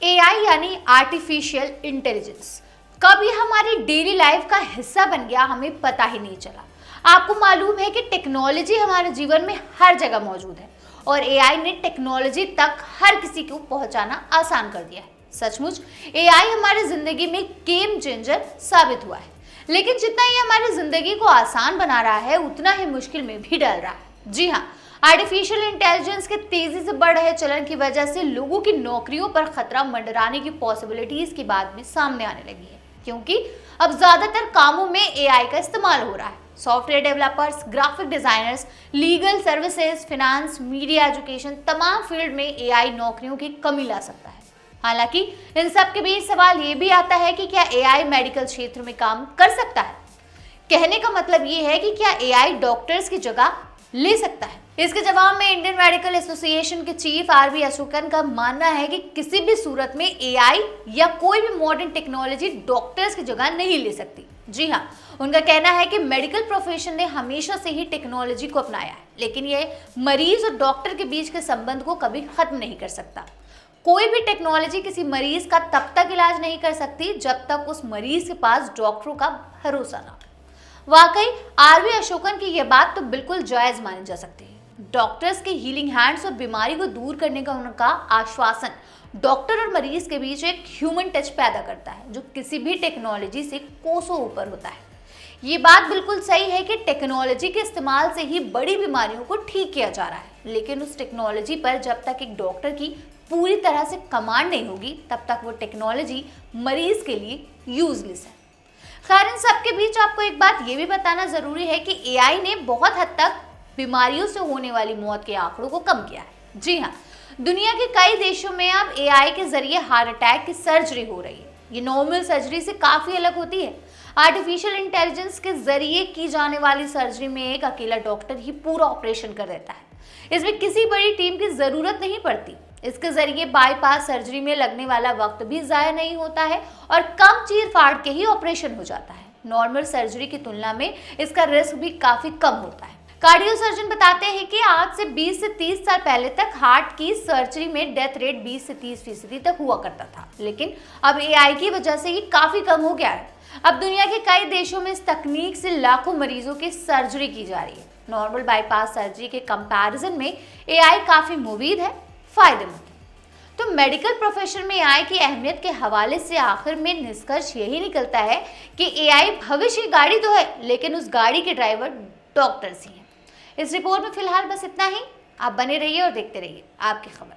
AI यानी artificial intelligence कब ये हमारी डेली लाइफ का हिस्सा बन गया हमें पता ही नहीं चला। आपको मालूम है कि टेक्नोलॉजी हमारे जीवन में हर जगह मौजूद है और एआई ने टेक्नोलॉजी तक हर किसी को पहुंचाना आसान कर दिया है। सचमुच एआई हमारी जिंदगी में गेम चेंजर साबित हुआ है, लेकिन जितना ये हमारी जिंदगी को आसान बना रहा है उतना ही मुश्किल में भी डाल रहा है। जी हाँ, आर्टिफिशियल इंटेलिजेंस के तेजी से बढ़ रहे चलन की वजह से लोगों की नौकरियों पर खतरा मंडराने की पॉसिबिलिटीज की बात भी सामने आने लगी है, क्योंकि अब ज्यादातर कामों में एआई का इस्तेमाल हो रहा है। Software developers, graphic designers, legal services, finance, media, education, तमाम फील्ड में एआई नौकरियों की कमी ला सकता है। हालांकि इन सब के बीच सवाल ये भी आता है कि क्या एआई मेडिकल क्षेत्र में काम कर सकता है। कहने का मतलब ये है कि क्या एआई डॉक्टर्स की जगह ले सकता है। इसके जवाब में इंडियन मेडिकल एसोसिएशन के चीफ आरवी अशोकन का मानना है कि किसी भी सूरत में एआई या कोई भी मॉडर्न टेक्नोलॉजी डॉक्टर्स की जगह नहीं ले सकती। जी हाँ, उनका कहना है कि मेडिकल प्रोफेशन ने हमेशा से ही टेक्नोलॉजी को अपनाया है, लेकिन ये मरीज और डॉक्टर के बीच के संबंध को कभी खत्म नहीं कर सकता। कोई भी टेक्नोलॉजी किसी मरीज का तब तक इलाज नहीं कर सकती जब तक उस मरीज के पास डॉक्टरों का भरोसा ना हो। वाकई आरवी अशोकन की यह बात तो बिल्कुल जायज मानी जा सकती है। डॉक्टर्स के हीलिंग हैंड्स और बीमारी को दूर करने का उनका आश्वासन डॉक्टर और मरीज के बीच एक ह्यूमन टच पैदा करता है, जो किसी भी टेक्नोलॉजी से कोसों ऊपर होता है। ये बात बिल्कुल सही है कि टेक्नोलॉजी के इस्तेमाल से ही बड़ी बीमारियों को ठीक किया जा रहा है, लेकिन उस टेक्नोलॉजी पर जब तक एक डॉक्टर की पूरी तरह से कमांड नहीं होगी तब तक वो टेक्नोलॉजी मरीज के लिए यूजलेस है। खैर, इन सब के बीच आपको एक बात ये भी बताना जरूरी है कि एआई ने बहुत हद तक बीमारियों से होने वाली मौत के आंकड़ों को कम किया है। जी हाँ, दुनिया के कई देशों में अब एआई के जरिए हार्ट अटैक की सर्जरी हो रही है। ये नॉर्मल सर्जरी से काफी अलग होती है। आर्टिफिशियल इंटेलिजेंस के जरिए की जाने वाली सर्जरी में एक अकेला डॉक्टर ही पूरा ऑपरेशन कर देता है। इसमें किसी बड़ी टीम की जरूरत नहीं पड़ती। इसके जरिए बाईपास सर्जरी में लगने वाला वक्त भी जाया नहीं होता है और कम चीर फाड़ के ही ऑपरेशन हो जाता है। नॉर्मल सर्जरी की तुलना में इसका रिस्क भी काफी कम होता है। कार्डियो सर्जन बताते हैं कि आज से 20 से 30 साल पहले तक हार्ट की सर्जरी में डेथ रेट 20 से 30% तक हुआ करता था, लेकिन अब एआई की वजह से ये काफी कम हो गया है। अब दुनिया के कई देशों में इस तकनीक से लाखों मरीजों की सर्जरी की जा रही है। नॉर्मल बाईपास सर्जरी के कंपैरिजन में एआई काफी मुफीद है, फायदेमंद। तो मेडिकल प्रोफेशन में एआई की अहमियत के हवाले से आखिर में निष्कर्ष यही निकलता है कि एआई भविष्य की गाड़ी तो है, लेकिन उस गाड़ी के ड्राइवर डॉक्टर्स ही हैं। इस रिपोर्ट में फिलहाल बस इतना ही। आप बने रहिए और देखते रहिए आपकी खबर।